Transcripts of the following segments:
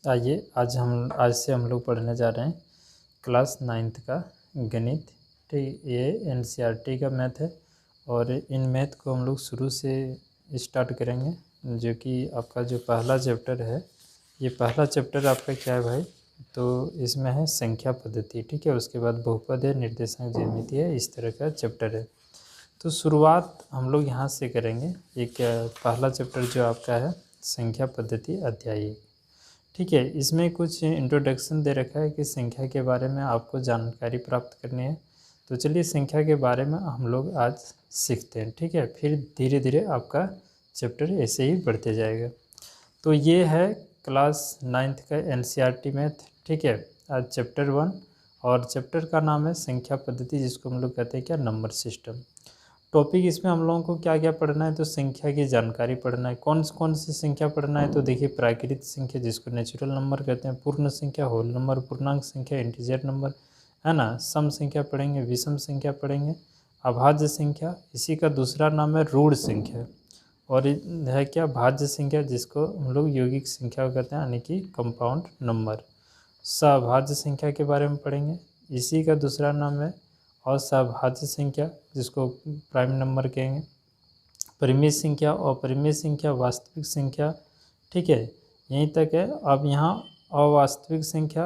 आइए आज से हम लोग पढ़ने जा रहे हैं क्लास 9th का गणित। ठीक, ये एनसीईआरटी का मैथ है और इन मैथ को हम लोग शुरू से स्टार्ट करेंगे, जो कि आपका जो पहला चैप्टर है, ये पहला चैप्टर आपका क्या है भाई? तो इसमें है संख्या पद्धति। ठीक है, उसके बाद बहुपद है, निर्देशांक ज्यामिति है, इस तरह का चैप्टर है। तो शुरुआत हम लोग यहाँ से करेंगे। एक पहला चैप्टर जो आपका है संख्या पद्धति अध्याय। ठीक है, इसमें कुछ इंट्रोडक्शन दे रखा है कि संख्या के बारे में आपको जानकारी प्राप्त करनी है। तो चलिए संख्या के बारे में हम लोग आज सीखते हैं। ठीक है, फिर धीरे धीरे आपका चैप्टर ऐसे ही बढ़ते जाएगा। तो ये है क्लास 9th का एनसीईआरटी मैथ। ठीक है, आज चैप्टर 1 और चैप्टर का नाम है संख्या पद्धति, जिसको हम लोग कहते हैं क्या, नंबर सिस्टम। टॉपिक इसमें हम लोगों को क्या क्या पढ़ना है? तो संख्या की जानकारी पढ़ना है। कौन सी संख्या पढ़ना है? तो देखिए, प्राकृत संख्या जिसको नेचुरल नंबर कहते हैं, पूर्ण संख्या, होल नंबर, पूर्णांक संख्या, इंटीजर नंबर, है ना, सम संख्या पढ़ेंगे, विषम संख्या पढ़ेंगे, अभाज्य संख्या, इसी का दूसरा नाम है रूढ़ संख्या, और है क्या, भाज्य संख्या, जिसको हम लोग यौगिक संख्या कहते हैं, यानी कि कंपाउंड नंबर। सभाज्य संख्या के बारे में पढ़ेंगे, इसी का दूसरा नाम है असभाज्य संख्या, जिसको प्राइम नंबर कहेंगे। परिमेय संख्या, अपरिमेय संख्या, वास्तविक संख्या। ठीक है, यहीं तक है। अब यहाँ अवास्तविक संख्या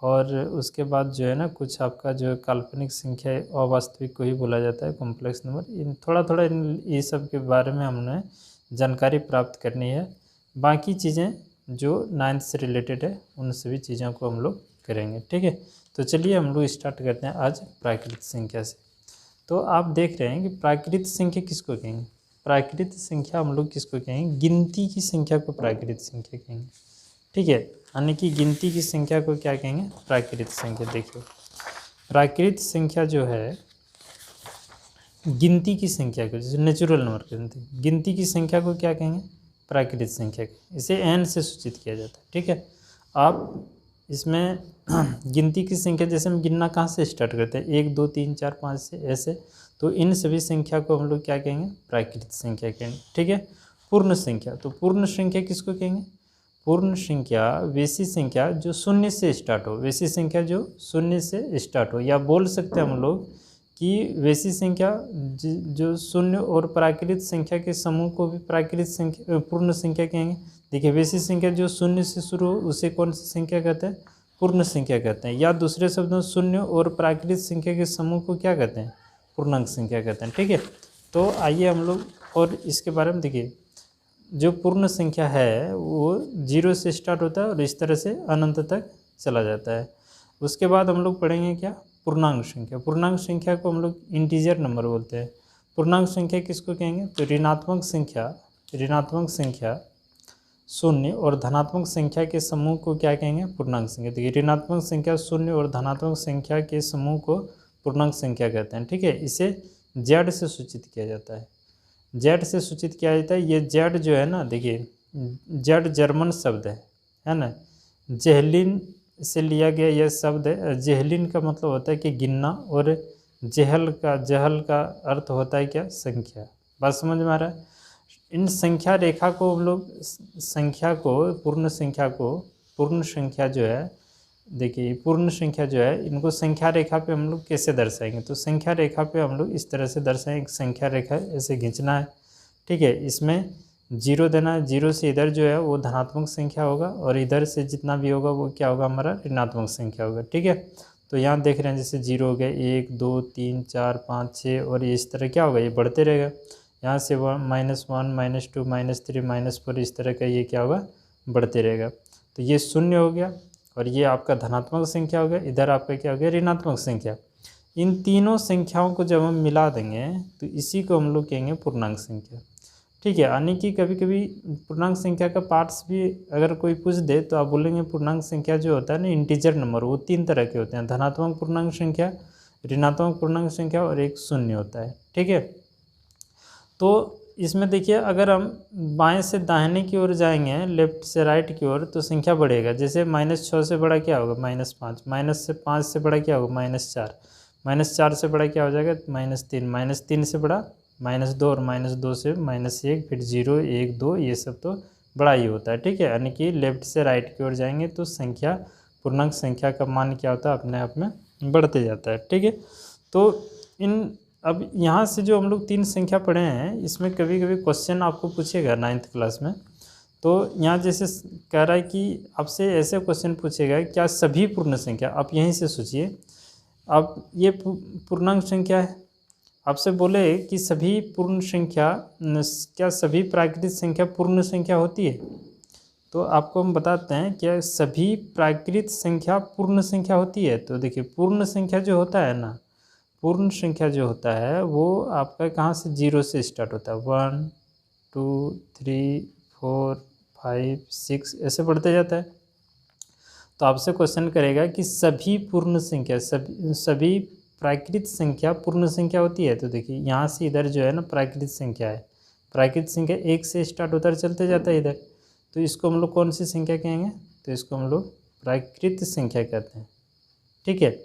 और उसके बाद जो है ना, कुछ आपका जो काल्पनिक संख्या है, अवास्तविक को ही बोला जाता है, कॉम्प्लेक्स नंबर। इन थोड़ा ये सब के बारे में हमने जानकारी प्राप्त करनी है। बाकी चीज़ें जो 9th से रिलेटेड है, उन सभी चीज़ों को हम लोग करेंगे। ठीक है, तो चलिए हम लोग स्टार्ट करते हैं आज प्राकृत संख्या से। तो आप देख रहे हैं कि प्राकृत संख्या किसको कहेंगे? प्राकृत संख्या हम लोग किसको कहेंगे? गिनती की संख्या को प्राकृत संख्या कहेंगे। ठीक है, यानी कि गिनती की संख्या को क्या कहेंगे? प्राकृत संख्या। देखिए, प्राकृत संख्या जो है गिनती की संख्या को, जैसे नेचुरल नंबर गिनती की संख्या को क्या कहेंगे? प्राकृत संख्या। इसे n से सूचित किया जाता है। ठीक है, आप इसमें गिनती की संख्या, जैसे हम गिनना कहाँ से स्टार्ट करते हैं, 1 2 3 4 5 से ऐसे, तो इन सभी संख्या को हम लोग क्या कहेंगे? प्राकृत संख्या कहेंगे। ठीक है, पूर्ण संख्या, तो पूर्ण संख्या किसको कहेंगे? पूर्ण संख्या वैसी संख्या जो शून्य से स्टार्ट हो, वैसी संख्या जो शून्य से स्टार्ट हो, या बोल सकते हैं हम लोग कि वैसी संख्या जो शून्य और प्राकृत संख्या के समूह को भी प्राकृत संख्या, पूर्ण संख्या कहेंगे। देखिए, वैसी संख्या जो शून्य से शुरू हो, उसे कौन सी संख्या कहते हैं? पूर्ण संख्या कहते हैं। या दूसरे शब्दों, शून्य और प्राकृत संख्या के समूह को क्या कहते हैं? पूर्णांक संख्या कहते हैं। ठीक है, तो आइए हम लोग और इसके बारे में देखिए। जो पूर्ण संख्या है वो 0 से स्टार्ट होता है और इस तरह से अनंत तक चला जाता है। उसके बाद हम लोग पढ़ेंगे क्या? पूर्णांक संख्या। पूर्णांक संख्या को हम लोग इंटीजर नंबर बोलते हैं। पूर्णांक संख्या किसको कहेंगे? तो ऋणात्मक संख्या शून्य और धनात्मक संख्या के समूह को क्या कहेंगे? पूर्णांक संख्या। देखिए, ऋणात्मक संख्या शून्य और धनात्मक संख्या के समूह को पूर्णांक संख्या कहते हैं। ठीक है, इसे जेड से सूचित किया जाता है। जेड से सूचित किया जाता है। ये जेड जो है ना, देखिए, जेड जर्मन शब्द है ना, जेहलिन से लिया गया यह शब्द है। जेहलिन का मतलब होता है कि गिनना, और जहल का अर्थ होता है क्या? संख्या। बात समझ में आ रहा है? इन संख्या रेखा को हम लोग पूर्ण संख्या जो है, देखिए, पूर्ण संख्या जो है, इनको संख्या रेखा पे हम लोग कैसे दर्शाएंगे? तो संख्या रेखा पे हम लोग इस तरह से दर्शाएंगे। संख्या रेखा ऐसे खींचना है। ठीक है, इसमें 0 देना है। 0 से इधर जो है वो धनात्मक संख्या होगा, और इधर से जितना भी होगा वो क्या होगा? हमारा ऋणात्मक संख्या होगा। ठीक है, तो यहाँ देख रहे हैं, जैसे 0 हो गया, 1 2 3 4 5 6, और इस तरह क्या होगा? ये बढ़ते रहेगा। यहाँ से -1 -2 -3 -4, इस तरह का ये क्या होगा? बढ़ते रहेगा। तो ये शून्य हो गया, और ये आपका धनात्मक संख्या हो गया, इधर आपका क्या हो गया? ऋणात्मक संख्या। इन तीनों संख्याओं को जब हम मिला देंगे तो इसी को हम लोग कहेंगे पूर्णांक संख्या। ठीक है, यानी कि कभी कभी पूर्णांक संख्या का पार्ट्स भी अगर कोई पूछ दे तो आप बोलेंगे पूर्णांक संख्या जो होता है ना, इंटीजर नंबर, वो 3 तरह के होते हैं। धनात्मक पूर्णांक संख्या, ऋणात्मक पूर्णांक संख्या, और एक शून्य होता है। ठीक है, तो इसमें देखिए, अगर हम बाएं से दाहिने की ओर जाएंगे, लेफ्ट से राइट की ओर, तो संख्या बढ़ेगा। जैसे -6 से बड़ा क्या होगा? -5। -5 से बड़ा क्या होगा? -4। -4 से बड़ा क्या हो जाएगा? -3। -3 से बड़ा -2, और -2 से -1, फिर 0 1 2, ये सब तो बड़ा ही होता है, ठीक है। यानी कि लेफ्ट से राइट की ओर जाएंगे तो संख्या, पूर्णांक संख्या का मान क्या होता है, अपने आप में बढ़ते जाता है, ठीक है। तो अब यहाँ से जो हम लोग 3 संख्या पढ़े हैं, इसमें कभी कभी क्वेश्चन आपको पूछेगा 9th क्लास में। तो यहाँ जैसे कह रहा है कि आपसे ऐसे क्वेश्चन पूछेगा, क्या सभी पूर्ण संख्या, आप यहीं से सोचिए, अब ये पूर्णांक संख्या है, आपसे बोले कि सभी पूर्ण संख्या, क्या सभी प्राकृतिक संख्या पूर्ण संख्या होती है? तो आपको हम बताते हैं क्या सभी प्राकृतिक संख्या पूर्ण संख्या होती है। तो देखिए, पूर्ण संख्या जो होता है ना, पूर्ण संख्या जो होता है वो आपका कहाँ से, 0 से स्टार्ट होता है, 1 2 3 4 5 6 ऐसे बढ़ते जाता है। तो आपसे क्वेश्चन करेगा कि सभी पूर्ण संख्या, सभी प्राकृतिक संख्या पूर्ण संख्या होती है। तो देखिए, यहाँ से इधर जो है ना प्राकृतिक संख्या है, प्राकृतिक संख्या 1 से स्टार्ट होता है, चलते जाता है इधर, तो इसको हम लोग कौन सी संख्या कहेंगे? तो इसको हम लोग प्राकृतिक संख्या कहते हैं, ठीक है।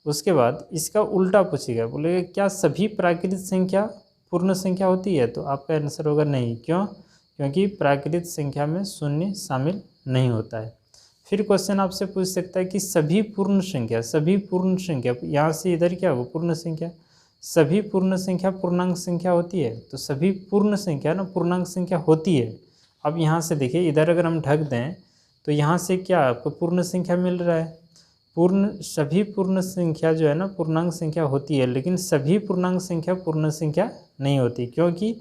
उसके बाद इसका उल्टा पूछेगा, बोलेगा क्या सभी प्राकृतिक संख्या पूर्ण संख्या होती है? तो आपका आंसर होगा नहीं। क्यों? क्योंकि प्राकृतिक संख्या में शून्य शामिल नहीं होता है। फिर क्वेश्चन आपसे पूछ सकता है कि सभी पूर्ण संख्या, सभी पूर्ण संख्या, यहाँ से इधर क्या होगा, पूर्ण संख्या, सभी पूर्ण संख्या पूर्णांक संख्या होती है? तो सभी पूर्ण संख्या ना पूर्णांक संख्या होती है। अब यहाँ से देखिए, इधर अगर हम ढक दें तो यहाँ से क्या आपको पूर्ण संख्या मिल रहा है, सभी पूर्ण संख्या जो है ना पूर्णांक संख्या होती है, लेकिन सभी पूर्णांक संख्या पूर्ण संख्या नहीं होती, क्योंकि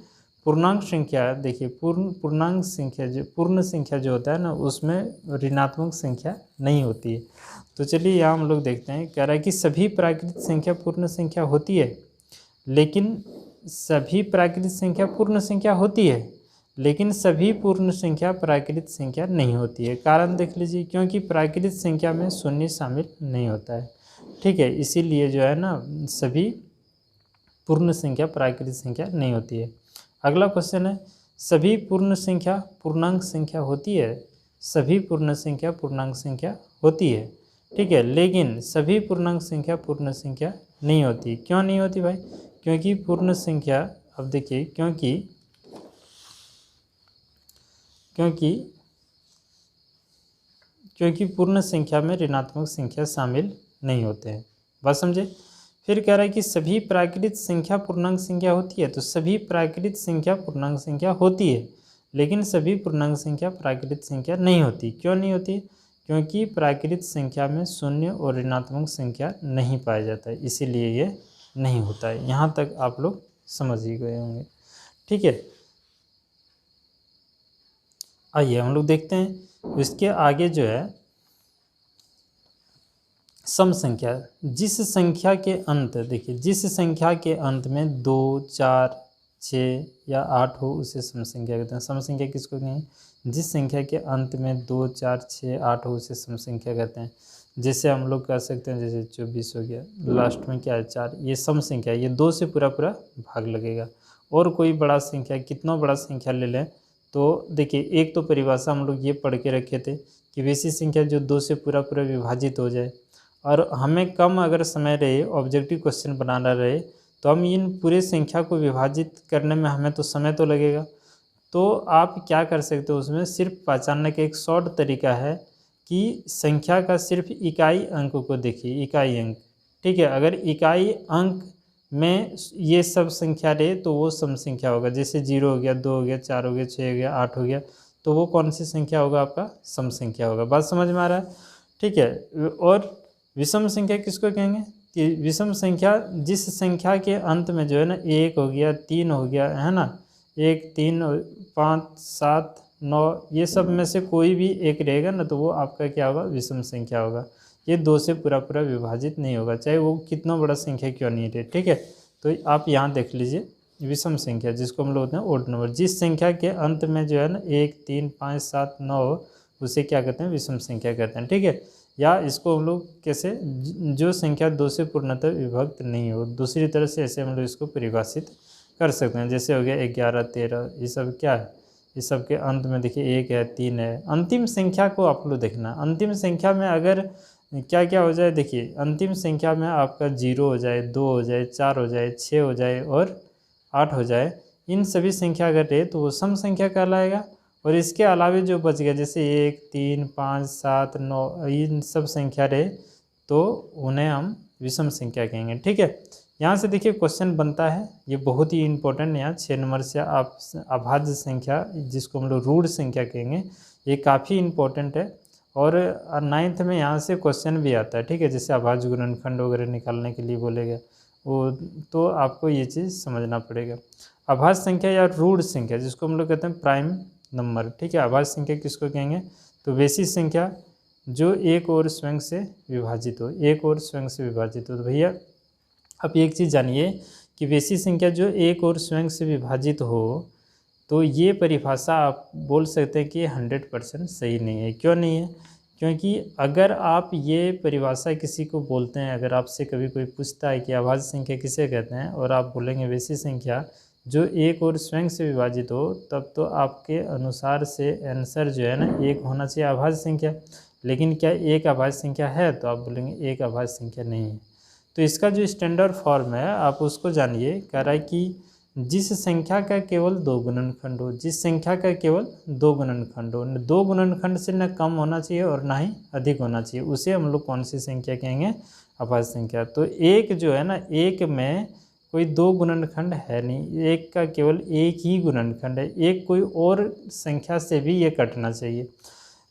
पूर्णांक संख्या, देखिए पूर्णांक संख्या जो पूर्ण संख्या जो होता है ना, उसमें ऋणात्मक संख्या नहीं होती है। तो चलिए यहाँ हम लोग देखते हैं, कह रहा है कि सभी प्राकृतिक संख्या पूर्ण संख्या होती है, लेकिन सभी प्राकृतिक संख्या पूर्ण संख्या होती है, लेकिन सभी पूर्ण संख्या प्राकृतिक संख्या नहीं होती है। कारण देख लीजिए, क्योंकि प्राकृतिक संख्या में शून्य शामिल नहीं होता है, ठीक है, इसीलिए जो है ना सभी पूर्ण संख्या प्राकृतिक संख्या नहीं होती है। अगला क्वेश्चन है, सभी पूर्ण संख्या पूर्णांक संख्या होती है? सभी पूर्ण संख्या पूर्णांक संख्या होती है, ठीक है, लेकिन सभी पूर्णांक संख्या पूर्ण संख्या नहीं होती। क्यों नहीं होती भाई? क्योंकि पूर्ण संख्या, अब देखिए, क्योंकि पूर्ण संख्या में ऋणात्मक संख्या शामिल नहीं होते हैं। बात समझे? फिर कह रहा है कि सभी प्राकृतिक संख्या पूर्णांक संख्या होती है? तो सभी प्राकृतिक संख्या पूर्णांक संख्या होती है, लेकिन सभी पूर्णांक संख्या प्राकृतिक संख्या नहीं होती। क्यों नहीं होती? क्योंकि प्राकृतिक संख्या में शून्य और ऋणात्मक संख्या नहीं पाया जाता है, इसीलिए ये नहीं होता है। यहाँ तक आप लोग समझ ही गए होंगे, ठीक है। आइए हम लोग देखते हैं इसके आगे जो है सम संख्या। जिस संख्या के अंत, देखिए, जिस संख्या के अंत में 2 4 6 या 8 हो उसे सम संख्या कहते हैं। सम संख्या किसको कहेंगे? जिस संख्या के अंत में 2 4 6 8 हो उसे सम संख्या कहते हैं। जैसे हम लोग कह सकते हैं, जैसे 24 हो गया, लास्ट में क्या है 4, ये सम संख्या, ये 2 से पूरा भाग लगेगा। और कोई बड़ा संख्या, कितना बड़ा संख्या ले लें, तो देखिए, एक तो परिभाषा हम लोग ये पढ़ के रखे थे कि वैसी संख्या जो 2 से पूरा विभाजित हो जाए, और हमें कम अगर समय रहे, ऑब्जेक्टिव क्वेश्चन बनाना रहे, तो हम इन पूरे संख्या को विभाजित करने में हमें तो समय तो लगेगा। तो आप क्या कर सकते हो, उसमें सिर्फ पहचानने का एक शॉर्ट तरीका है कि संख्या का सिर्फ इकाई अंक को देखिए, इकाई अंक, ठीक है। अगर इकाई अंक में ये सब संख्या रहे तो वो सम संख्या होगा। जैसे 0 हो गया, 2 हो गया, 4 हो गया, 6 हो गया, 8 हो गया, तो वो कौन सी संख्या होगा? आपका सम संख्या होगा। बात समझ में आ रहा है? ठीक है। और विषम संख्या किसको कहेंगे? कि विषम संख्या जिस संख्या के अंत में जो है ना 1 हो गया, 3 हो गया, है ना, 1 3 5 7 9, ये सब में से कोई भी एक रहेगा ना, तो वो आपका क्या होगा? विषम संख्या होगा। ये 2 से पूरा विभाजित नहीं होगा, चाहे वो कितना बड़ा संख्या क्यों नहीं रहे, ठीक है। तो आप यहाँ देख लीजिए, विषम संख्या जिसको हम लोग होते हैं ओड नंबर, जिस संख्या के अंत में जो है ना 1 3 5 7 9, उसे क्या कहते हैं? विषम संख्या कहते हैं, ठीक है। या इसको हम लोग कैसे, जो संख्या 2 से पूर्णतः विभक्त नहीं हो, दूसरी तरह से ऐसे हम लोग इसको परिभाषित कर सकते हैं। जैसे हो गया 11 13, ये सब क्या है? इस सब के अंत में देखिए 1 है, 3 है। अंतिम संख्या को आप लोग देखना, अंतिम संख्या में अगर क्या क्या हो जाए, देखिए अंतिम संख्या में आपका 0 हो जाए, 2 हो जाए, 4 हो जाए, 6 हो जाए और 8 हो जाए, इन सभी संख्या अगर रहे तो वो सम संख्या कहलाएगा। और इसके अलावे जो बच गया जैसे 1, 3, 5, 7, 9 इन सब संख्या रहे तो उन्हें हम विषम संख्या कहेंगे। ठीक है, यहाँ से देखिए क्वेश्चन बनता है, ये बहुत ही इंपॉर्टेंट, यहाँ 6 नंबर से आप अभाज्य संख्या जिसको हम लोग रूढ़ संख्या कहेंगे, ये काफ़ी इंपॉर्टेंट है। और 9th में यहाँ से क्वेश्चन भी आता है। ठीक है, जैसे अभाज्य गुणनखंड वगैरह निकालने के लिए बोलेगा वो, तो आपको ये चीज़ समझना पड़ेगा। अभाज्य संख्या या रूढ़ संख्या जिसको हम लोग कहते हैं प्राइम नंबर। ठीक है, अभाज्य संख्या किसको कहेंगे, तो वैसी संख्या जो एक और स्वयं से विभाजित हो, एक और स्वयं से विभाजित हो। तो भैया आप एक चीज़ जानिए कि वैसी संख्या जो एक और स्वयं से विभाजित हो, तो ये परिभाषा आप बोल सकते हैं कि 100% सही नहीं है। क्यों नहीं है, क्योंकि अगर आप ये परिभाषा किसी को बोलते हैं, अगर आपसे कभी कोई पूछता है कि अभाज्य संख्या किसे कहते हैं और आप बोलेंगे वैसी संख्या जो एक और स्वयं से विभाजित हो, तब तो आपके अनुसार से आंसर जो है ना एक होना चाहिए अभाज्य संख्या। लेकिन क्या एक अभाज्य संख्या है, तो आप बोलेंगे एक अभाज्य संख्या नहीं है। तो इसका जो स्टैंडर्ड फॉर्म है आप उसको जानिए, कह रहा है कि जिस संख्या का केवल 2 गुणनखंड हो, जिस संख्या का केवल 2 गुणनखंड हो, 2 गुणनखंड से न कम होना चाहिए और ना ही अधिक होना चाहिए, उसे हम लोग कौन सी संख्या कहेंगे, अभाज्य संख्या। तो एक जो है ना, एक में कोई 2 गुणनखंड है नहीं, एक का केवल एक ही गुणनखंड है, एक कोई और संख्या से भी ये कटना चाहिए।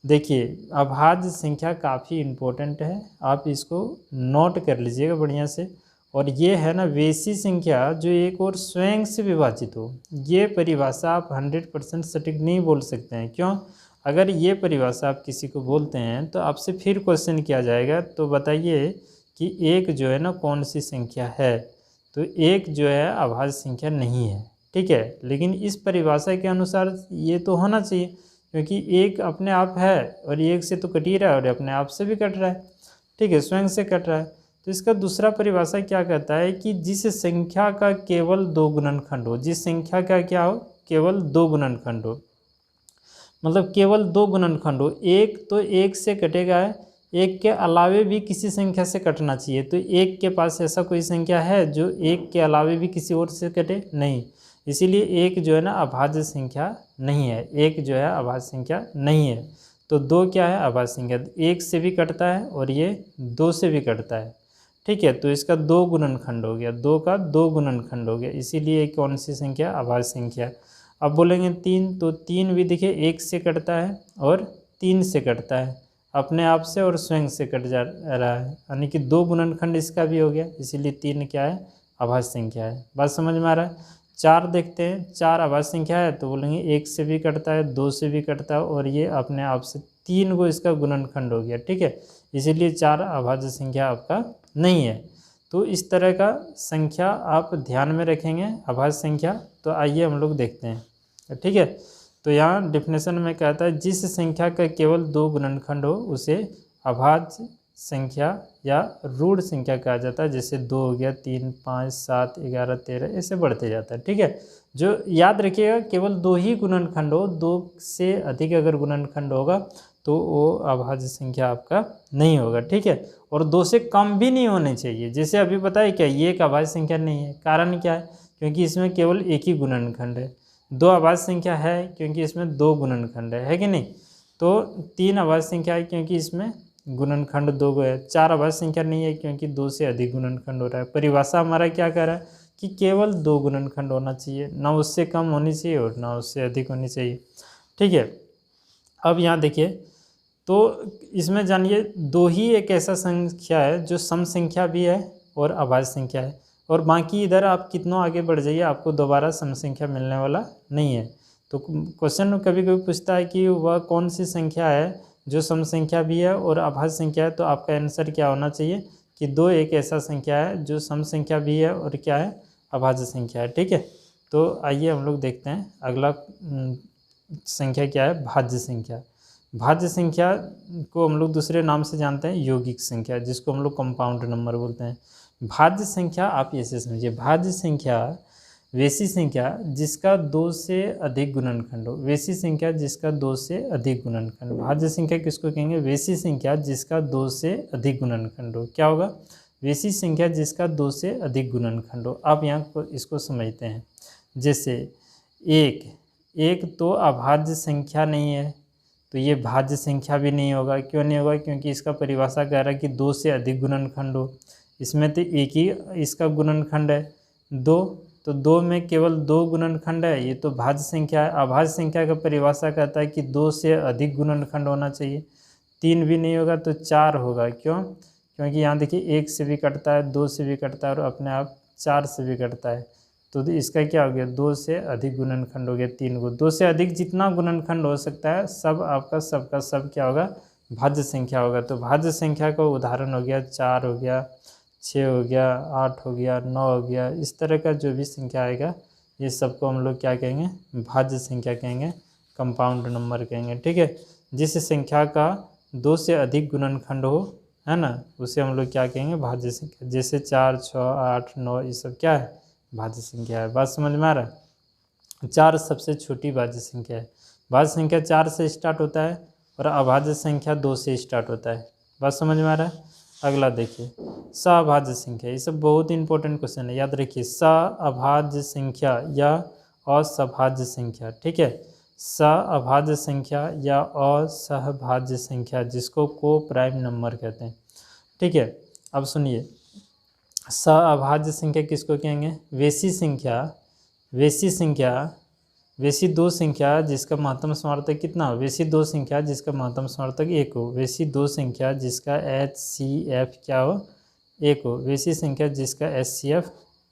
देखिए अभाज्य संख्या काफ़ी इम्पोर्टेंट है, आप इसको नोट कर लीजिएगा बढ़िया से। और ये है ना वैसी संख्या जो एक और स्वयं से विभाजित हो, ये परिभाषा आप 100% सटीक नहीं बोल सकते हैं। क्यों, अगर ये परिभाषा आप किसी को बोलते हैं तो आपसे फिर क्वेश्चन किया जाएगा, तो बताइए कि एक जो है ना कौन सी संख्या है, तो एक जो है अभाज्य संख्या नहीं है। ठीक है, लेकिन इस परिभाषा के अनुसार ये तो होना चाहिए, क्योंकि एक अपने आप है और एक से तो कट ही रहा है और अपने आप से भी कट रहा है। ठीक है, स्वयं से कट रहा है। तो इसका दूसरा परिभाषा क्या कहता है कि जिस संख्या का केवल 2 गुणनखंड हो, जिस संख्या का क्या हो, केवल 2 गुणनखंड हो, मतलब केवल 2 गुणनखंड हो, एक तो एक से कटेगा है, एक के अलावे भी किसी संख्या से कटना चाहिए। तो एक के पास ऐसा कोई संख्या है जो एक के अलावे भी किसी और से कटे, नहीं, इसीलिए एक जो है ना अभाज्य संख्या नहीं है, एक जो है अभाज्य संख्या नहीं है। तो 2 क्या है, अभाज्य संख्या, एक से भी कटता है और ये 2 से भी कटता है। ठीक है, तो इसका 2 गुणनखंड हो गया, 2 का 2 गुणनखंड हो गया, इसीलिए कौन सी संख्या, अभाज्य संख्या। अब बोलेंगे 3, तो 3 भी देखिए एक से कटता है और 3 से कटता है, अपने आप से और स्वयं से कट जा रहा है, यानी कि 2 गुणनखंड इसका भी हो गया, इसीलिए 3 क्या है, अभाज्य संख्या है। बात समझ में आ रहा है। 4 देखते हैं, 4 अभाज्य संख्या है, तो बोलेंगे एक से भी कटता है, 2 से भी कटता है और ये अपने आप से 3 को इसका गुणनखंड हो गया। ठीक है, इसीलिए 4 अभाज्य संख्या आपका नहीं है। तो इस तरह का संख्या आप ध्यान में रखेंगे, अभाज्य संख्या। तो आइए हम लोग देखते हैं। ठीक है, तो यहाँ डेफिनेशन में कहता है जिस संख्या का केवल 2 गुणनखंड हो उसे अभाज्य संख्या या रूढ़ संख्या कहा जाता है। जैसे 2 हो गया, 3, 5, 7, 11, 13 ऐसे बढ़ते जाता है। ठीक है, जो याद रखिएगा केवल 2 ही गुणनखंड हो, 2 से अधिक अगर गुणनखंड होगा तो वो अभाज्य संख्या आपका नहीं होगा। ठीक है, और 2 से कम भी नहीं होने चाहिए। जैसे अभी बताया क्या, ये एक अभाज्य संख्या नहीं है, कारण क्या है, क्योंकि इसमें केवल एक ही गुणनखंड है। 2 अभाज्य संख्या है क्योंकि इसमें 2 गुणनखंड है कि नहीं। तो 3 अभाज्य संख्या है क्योंकि इसमें गुणनखंड 2 है। 4 अभाज्य संख्या नहीं है क्योंकि 2 से अधिक गुणनखंड हो रहा है। परिभाषा हमारा क्या कह रहा है कि केवल 2 गुणनखंड होना चाहिए, ना उससे कम होनी चाहिए और ना उससे अधिक होनी चाहिए। ठीक है, अब यहाँ देखिए, तो इसमें जानिए 2 ही एक ऐसा संख्या है जो सम संख्या भी है और अभाज्य संख्या है, और बाकी इधर आप कितना आगे बढ़ जाइए आपको दोबारा सम संख्या मिलने वाला नहीं है। तो क्वेश्चन कभी कभी पूछता है कि वह कौन सी संख्या है जो सम संख्या भी है और अभाज्य संख्या है, तो आपका आंसर क्या होना चाहिए कि 2 एक ऐसा संख्या है जो सम संख्या भी है और क्या है, अभाज्य संख्या है। ठीक है, तो आइए हम लोग देखते हैं अगला संख्या क्या है, भाज्य संख्या। भाज्य संख्या को हम लोग दूसरे नाम से जानते हैं यौगिक संख्या, जिसको हम लोग कंपाउंड नंबर बोलते हैं। भाज्य संख्या आप ऐसे समझिए, भाज्य संख्या वैसी संख्या जिसका 2 से अधिक गुणनखंड हो, वैसी संख्या जिसका 2 से अधिक गुणनखंड। भाज्य संख्या किसको कहेंगे, वैसी संख्या जिसका 2 से अधिक गुणनखंड हो। क्या होगा, वैसी संख्या जिसका 2 से अधिक गुणनखंड हो। आप यहाँ इसको समझते हैं, जैसे 1 एक तो अभाज्य संख्या नहीं है, तो ये भाज्य संख्या भी नहीं होगा। क्यों नहीं होगा? क्योंकि इसका परिभाषा कह रहा है कि 2 से अधिक गुणनखंड हो। इसमें तो एक ही इसका गुणनखंड है 2, तो 2 में केवल 2 गुणनखंड है, ये तो भाज्य संख्या है। अभाज्य संख्या का परिभाषा कहता है कि 2 से अधिक गुणनखंड होना चाहिए। 3 भी नहीं होगा तो 4 होगा। क्यों? क्योंकि यहाँ देखिए 1 से भी कटता है, 2 से भी कटता है और अपने आप 4 से भी कटता है। तो इसका क्या हो गया? 2 से अधिक गुणनखंड हो गया 3 को। 2 से अधिक जितना गुणनखंड हो सकता है सब आपका सबका सब क्या होगा? भाज्य संख्या होगा। तो भाज्य संख्या का उदाहरण हो गया 4 हो गया, 6 हो गया, 8 हो गया, 9 हो गया। इस तरह का जो भी संख्या आएगा ये सबको हम लोग क्या कहेंगे? भाज्य संख्या कहेंगे, कंपाउंड नंबर कहेंगे। ठीक है, जिस संख्या का 2 से अधिक गुणनखंड हो, है ना, उसे हम लोग क्या कहेंगे? भाज्य संख्या। जैसे 4, 6, 8, 9 ये सब क्या है? भाज्य संख्या है। बात समझ में आ रहा है? 4 सबसे छोटी भाज्य संख्या है। भाज्य संख्या 4 से स्टार्ट होता है और अभाज्य संख्या 2 से स्टार्ट होता है। बात समझ में आ रहा है? अगला देखिए, सभाज्य संख्या। ये सब बहुत इंपॉर्टेंट क्वेश्चन है, याद रखिए। सभाज्य संख्या या असभाज्य संख्या। ठीक है, सभाज्य संख्या या असहभाज्य संख्या, जिसको को प्राइम नंबर कहते हैं। ठीक है, अब सुनिए, सअभाज्य संख्या किसको कहेंगे? वैसी संख्या, वैसी दो संख्या जिसका महत्तम समावर्तक कितना हो? वैसी दो संख्या जिसका महत्तम समावर्तक 1 हो। वैसी दो संख्या जिसका HCF क्या हो? 1 हो। वैसी संख्या जिसका HCF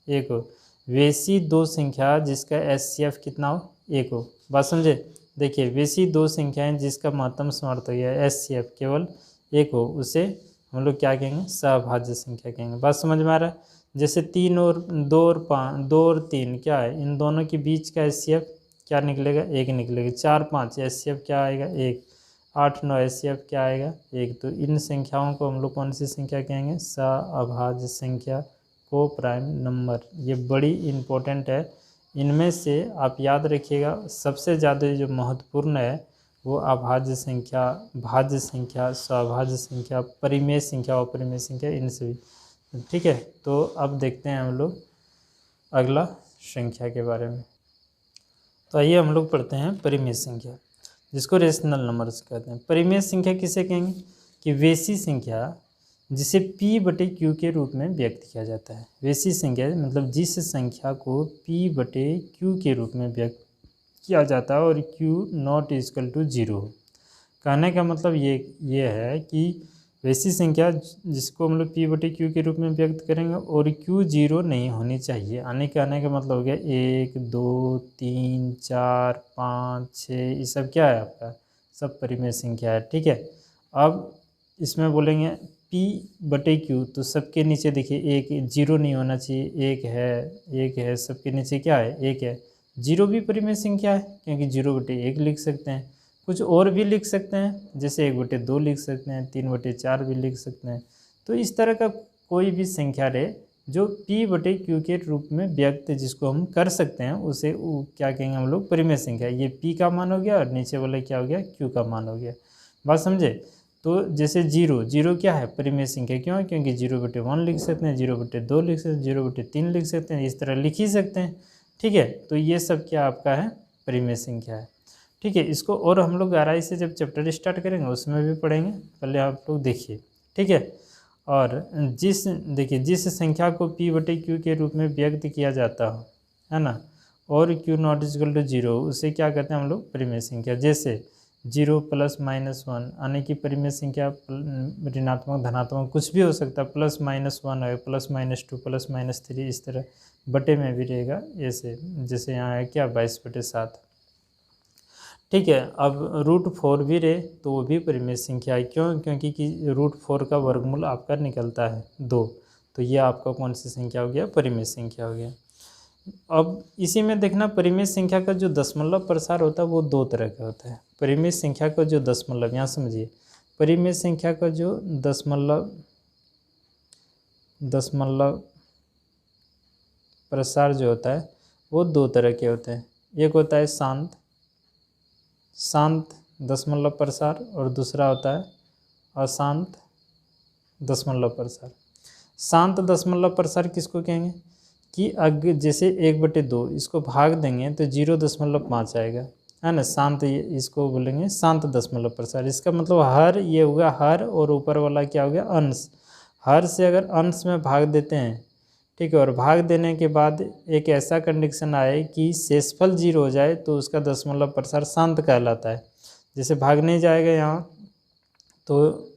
1 हो। वैसी दो संख्या जिसका HCF कितना हो? 1 हो। बात समझे? देखिए, वैसी दो संख्याएं जिसका महत्तम समावर्तक है HCF केवल 1 हो, उसे हम लोग क्या कहेंगे? सअभाज्य संख्या कहेंगे। बात समझ में आ रहा है? जैसे 3 और 2 और 5, 2 और 3 क्या है? इन दोनों के बीच का HCF क्या निकलेगा? 1 निकलेगा। 4, 5 HCF क्या आएगा? 1। 8, 9 HCF क्या आएगा? 1। तो इन संख्याओं को हम लोग कौन सी संख्या कहेंगे? सअभाज्य संख्या, को प्राइम नंबर। ये बड़ी इम्पोर्टेंट है। इनमें से आप याद रखिएगा, सबसे ज़्यादा जो महत्वपूर्ण है वो अभाज्य संख्या, भाज्य संख्या, सभाज्य संख्या, परिमेय संख्या, अपरिमेय संख्या, इन सभी। ठीक है, तो अब देखते हैं हम लोग अगला संख्या के बारे में। तो आइए हम लोग पढ़ते हैं परिमेय संख्या, जिसको रेशनल नंबर्स कहते हैं। परिमेय संख्या किसे कहेंगे? कि वैसी संख्या जिसे P/Q के रूप में व्यक्त किया जाता है। वैसी संख्या मतलब जिस संख्या को P/Q के रूप में व्यक्त किया जाता है और Q ≠ 0 हो। कहने का मतलब ये है कि वैसी संख्या जिसको हम लोग P/Q के रूप में व्यक्त करेंगे और Q 0 नहीं होनी चाहिए। कहने का मतलब हो गया 1, 2, 3, 4, 5, 6, ये सब क्या है? आपका सब परिमेय संख्या है। ठीक है, अब इसमें बोलेंगे P/Q, तो सबके नीचे देखिए 1, 0 नहीं होना चाहिए। 1 है, सबके नीचे क्या है? 1 है। 0 भी परिमेय संख्या है, क्योंकि 0/1 लिख सकते हैं। कुछ और भी लिख सकते हैं, जैसे 1/2 लिख सकते हैं, 3/4 भी लिख सकते हैं। तो इस तरह का कोई भी संख्या रहे जो P/Q के रूप में व्यक्त जिसको हम कर सकते हैं, उसे क्या कहेंगे हम लोग? परिमेय संख्या। ये P का मान हो गया और नीचे वाला क्या हो गया? Q का मान हो गया। बात समझे? तो जैसे 0 क्या है? परिमेय संख्या। क्यों? क्योंकि 0/1 लिख सकते हैं, 0/2 लिख सकते हैं, 0/3 लिख सकते हैं, इस तरह लिख ही सकते हैं। ठीक है, तो ये सब क्या आपका है? परिमेय संख्या है। ठीक है, इसको और हम लोग गहराई से जब चैप्टर स्टार्ट करेंगे उसमें भी पढ़ेंगे, पहले आप लोग देखिए। ठीक है, और जिस संख्या को P/Q के रूप में व्यक्त किया जाता हो, है ना, और Q ≠ 0, उसे क्या कहते हैं हम लोग? परिमेय संख्या। जैसे 0 + -1 यानी कि परिमेय संख्या ऋणात्मक धनात्मक कुछ भी हो सकता है, +-1 है, +-2, +-3, इस तरह बटे में भी रहेगा। ऐसे जैसे यहाँ है क्या? 22/7। ठीक है, अब √4 भी रहे तो वो भी परिमेय संख्या है। क्यों? क्योंकि √4 का वर्गमूल आपका निकलता है 2, तो ये आपका कौन सी संख्या हो गया? परिमेय संख्या हो गया। अब इसी में देखना, परिमेय संख्या का जो दशमलव प्रसार होता है वो 2 तरह का होता है। परिमेय संख्या का जो दशमलव, यहाँ समझिए, परिमेय संख्या का जो दशमलव प्रसार जो होता है वो 2 तरह के होते हैं। एक होता है शांत दशमलव प्रसार और दूसरा होता है अशांत दशमलव प्रसार। शांत दशमलव प्रसार किसको कहेंगे? कि अगर जैसे 1/2 इसको भाग देंगे तो 0.5 आएगा। है ना, शांत, इसको बोलेंगे शांत दशमलव प्रसार। इसका मतलब हर, ये होगा हर, और ऊपर वाला क्या हो गया, अंश। हर से अगर अंश में भाग देते हैं, ठीक है, और भाग देने के बाद एक ऐसा कंडीशन आए कि शेषफल 0 हो जाए तो उसका दशमलव प्रसार शांत कहलाता है। जैसे भाग नहीं जाएगा यहाँ, तो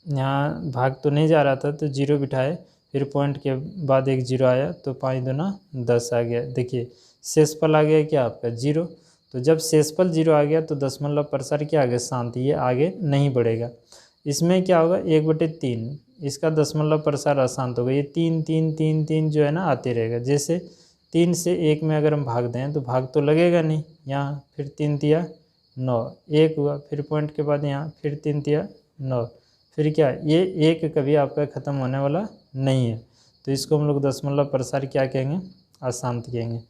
यहाँ भाग तो नहीं जा रहा था तो 0 बिठाए, फिर पॉइंट के बाद एक 0 आया तो 5 दूना 10 आ गया। देखिए शेषफल आ गया क्या आपका 0। तो जब शेषफल 0 आ गया तो दशमलव प्रसार क्या आ गया, शांत, ये आगे नहीं बढ़ेगा। इसमें क्या होगा 1/3, इसका दशमलव प्रसार अशांत होगा। ये 3 3 3 3 जो है ना आते रहेगा। जैसे 3 से 1 में अगर हम भाग दें तो भाग तो लगेगा नहीं, यहाँ फिर 3 तिया 9, 1 हुआ, फिर पॉइंट के बाद यहाँ फिर 3 तिया 9, फिर क्या, ये 1 कभी आपका ख़त्म होने वाला नहीं है। तो इसको हम लोग दशमलव प्रसार क्या कहेंगे, अशांत कहेंगे।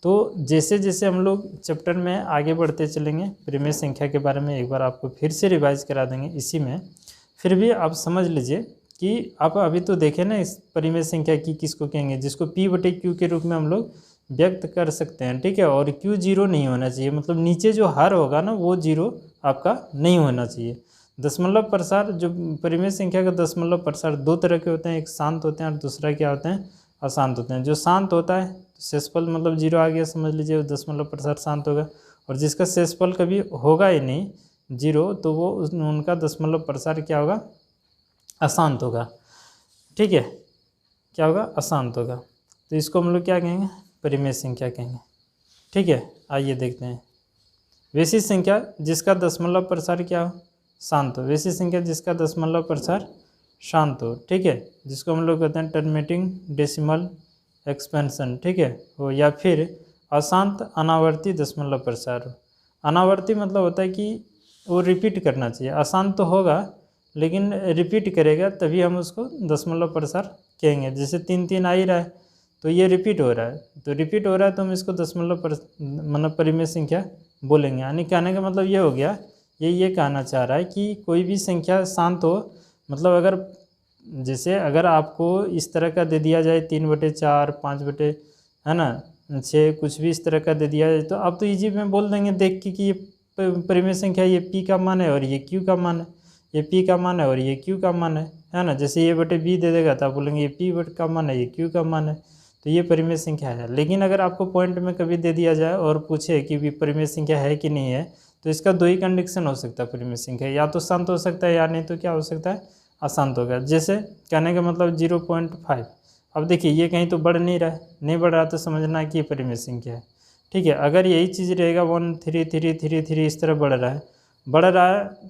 तो जैसे जैसे हम लोग चैप्टर में आगे बढ़ते चलेंगे, परिमेय संख्या के बारे में एक बार आपको फिर से रिवाइज करा देंगे इसी में। फिर भी आप समझ लीजिए कि आप अभी तो देखें ना इस परिमेय संख्या की किसको कहेंगे, जिसको P/Q के रूप में हम लोग व्यक्त कर सकते हैं, ठीक है। और Q 0 नहीं होना चाहिए, मतलब नीचे जो हर होगा ना वो 0 आपका नहीं होना चाहिए। दशमलव प्रसार, जो परिमेय संख्या का दशमलव प्रसार 2 तरह के होते हैं, एक शांत होते हैं और दूसरा क्या होते हैं, अशांत होते हैं। जो शांत होता है शेषफल मतलब 0 आ गया, समझ लीजिए दशमलव प्रसार शांत होगा। और जिसका शेषफल कभी होगा ही नहीं 0, तो वो उनका दशमलव प्रसार क्या होगा, अशांत होगा, ठीक है। क्या होगा, अशांत होगा। तो इसको हम लोग क्या कहेंगे, परिमेय संख्या कहेंगे, ठीक है। आइए देखते हैं वैसी संख्या जिसका दशमलव प्रसार क्या हो, शांत हो। वैसी संख्या जिसका दशमलव प्रसार शांत हो, ठीक है, जिसको हम लोग कहते हैं टर्मिनेटिंग डेसिमल एक्सपेंशन, ठीक है, हो। या फिर अशांत अनावर्ती दशमलव प्रसार हो। अनावर्ती मतलब होता है कि वो रिपीट करना चाहिए, अशांत तो होगा लेकिन रिपीट करेगा, तभी हम उसको दशमलव प्रसार कहेंगे। जैसे 3 3 आ ही रहा है तो ये रिपीट हो रहा है, तो रिपीट हो रहा है तो हम इसको दशमलव मतलब परिमेय संख्या बोलेंगे। यानी कहने का मतलब ये हो गया, ये कहना चाह रहा है कि कोई भी संख्या शांत हो, मतलब अगर जैसे अगर आपको इस तरह का दे दिया जाए 3/4 5 है ना 6, कुछ भी इस तरह का दे दिया जाए, तो आप तो इजी में बोल देंगे देख के कि ये परिमेय संख्या, ये P का मान है और ये Q का मान है, ये P का मान है और ये Q का मान है ना। जैसे ये B दे देगा तो आप बोलेंगे ये P का मान है, ये Q का मान है, तो ये परिमेय संख्या है। लेकिन अगर आपको पॉइंट में कभी दे दिया जाए और पूछे कि परिमेय संख्या है कि नहीं है, तो इसका 2 ही कंडीशन हो सकता है परिमेय संख्या, या तो शांत हो सकता है या नहीं तो क्या हो सकता है, अशांत होगा। जैसे कहने का मतलब 0.5, अब देखिए ये कहीं तो बढ़ नहीं रहा है, नहीं बढ़ रहा तो समझना है कि ये परिमेय संख्या है, ठीक है। अगर यही चीज़ रहेगा 1 3 3 3 3 इस तरह बढ़ रहा है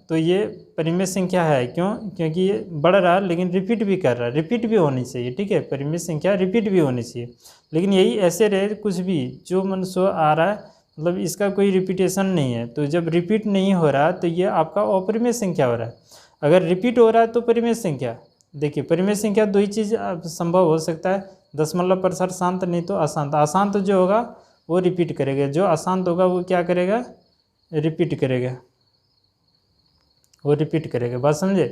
तो ये परिमेय संख्या है। क्यों, क्योंकि ये बढ़ रहा है लेकिन रिपीट भी कर रहा है, रिपीट भी होनी चाहिए, ठीक है। परिमेय संख्या रिपीट भी होनी चाहिए, लेकिन यही ऐसे रहे कुछ भी जो मन सो आ रहा है, मतलब इसका कोई रिपीटेशन नहीं है, तो जब रिपीट नहीं हो रहा तो ये आपका अपरिमेय संख्या हो रहा है। अगर रिपीट हो रहा है तो परिमेय संख्या। देखिए परिमेय संख्या 2 ही चीज़ संभव हो सकता है, दशमलव प्रसार शांत, नहीं तो अशांत। अशांत जो होगा वो रिपीट करेगा, जो अशांत होगा वो क्या करेगा, रिपीट करेगा, वो रिपीट करेगा। बात समझे,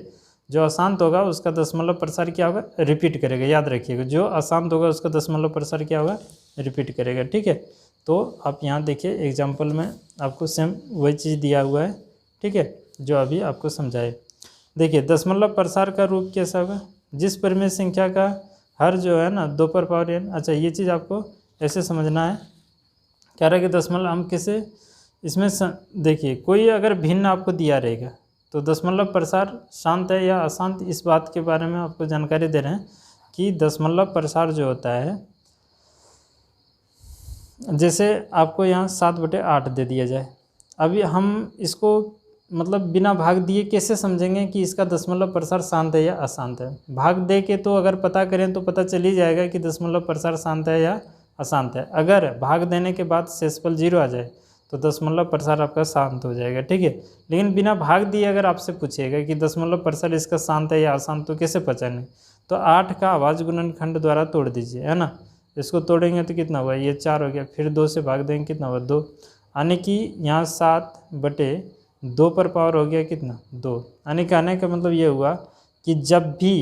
जो अशांत होगा उसका दशमलव प्रसार क्या होगा, रिपीट करेगा। याद रखिएगा, जो अशांत होगा उसका दशमलव प्रसार क्या होगा, रिपीट करेगा, ठीक है। तो आप यहाँ देखिए एग्जाम्पल में आपको सेम वही चीज़ दिया हुआ है, ठीक है, जो अभी आपको समझाए। देखिए दशमलव प्रसार का रूप कैसा होगा, जिस परिमेय संख्या का हर जो है ना 2n। अच्छा ये चीज़ आपको ऐसे समझना है, कह रहा है कि दशमलव हम कैसे इसमें देखिए कोई अगर भिन्न आपको दिया रहेगा तो दशमलव प्रसार शांत है या अशांत, इस बात के बारे में आपको जानकारी दे रहे हैं कि दशमलव प्रसार जो होता है, जैसे आपको यहाँ 7/8 दे दिया जाए, अभी हम इसको मतलब बिना भाग दिए कैसे समझेंगे कि इसका दशमलव प्रसार शांत है या अशांत है। भाग दे के तो अगर पता करें तो पता चल ही जाएगा कि दशमलव प्रसार शांत है या अशांत है। अगर भाग देने के बाद शेषफल 0 आ जाए तो दशमलव प्रसार आपका शांत हो जाएगा, ठीक है। लेकिन बिना भाग दिए अगर आपसे पूछेगा कि दशमलव प्रसार इसका शांत है या अशांत, तो कैसे पहचानें, तो 8 का अभाज्य गुणनखंड द्वारा तोड़ दीजिए, है ना। इसको तोड़ेंगे तो कितना हुआ, ये 4 हो गया, फिर 2 से भाग देंगे कितना हुआ 2, यानी कि यहाँ 7/2 पर पावर हो गया कितना 2। यानी कहने का मतलब ये हुआ कि जब भी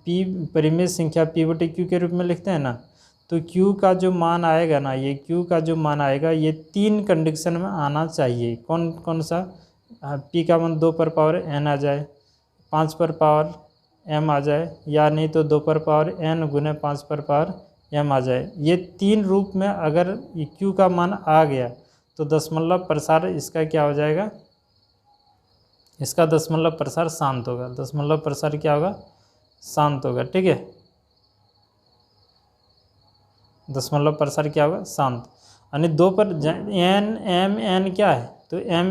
P परिमेय संख्या P/Q के रूप में लिखते हैं ना, तो Q का जो मान आएगा ना, ये Q का जो मान आएगा ये 3 कंडीशन में आना चाहिए। कौन कौन सा? P का मान 2 पर पावर n आ जाए, 5 पर पावर m आ जाए, या नहीं तो 2 पर पावर n गुने 5 पर पावर m आ जाए। ये 3 रूप में अगर Q का मान आ गया तो दशमलव प्रसार इसका क्या हो जाएगा? इसका दशमलव प्रसार शांत होगा। दशमलव प्रसार क्या होगा? शांत होगा। ठीक है, दशमलव प्रसार क्या होगा? शांत। यानी 2 पर n m n क्या है? तो m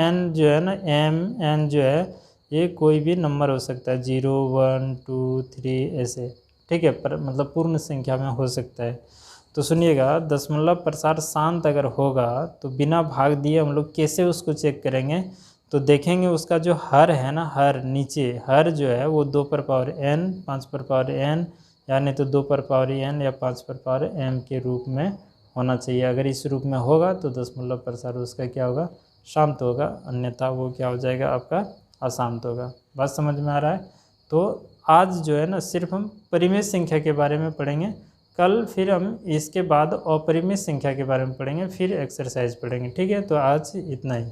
n जो है ना, m n जो है ये कोई भी नंबर हो सकता है, 0 1 2 3 ऐसे। ठीक है, पर मतलब पूर्ण संख्या में हो सकता है। तो सुनिएगा, दशमलव प्रसार शांत अगर होगा तो बिना भाग दिए हम लोग कैसे उसको चेक करेंगे? तो देखेंगे उसका जो हर है ना, हर नीचे हर जो है वो 2 पर पावर n, 5 पर पावर n, या नहीं तो 2 पर पावर n या 5 पर पावर m के रूप में होना चाहिए। अगर इस रूप में होगा तो दशमलव प्रसार उसका क्या होगा? शांत होगा, अन्यथा वो क्या हो जाएगा? आपका अशांत होगा। बात समझ में आ रहा है? तो आज जो है ना सिर्फ हम परिमेय संख्या के बारे में पढ़ेंगे। कल फिर हम इसके बाद अपरिमेय संख्या के बारे में पढ़ेंगे, फिर एक्सरसाइज पढ़ेंगे। ठीक है, तो आज इतना ही।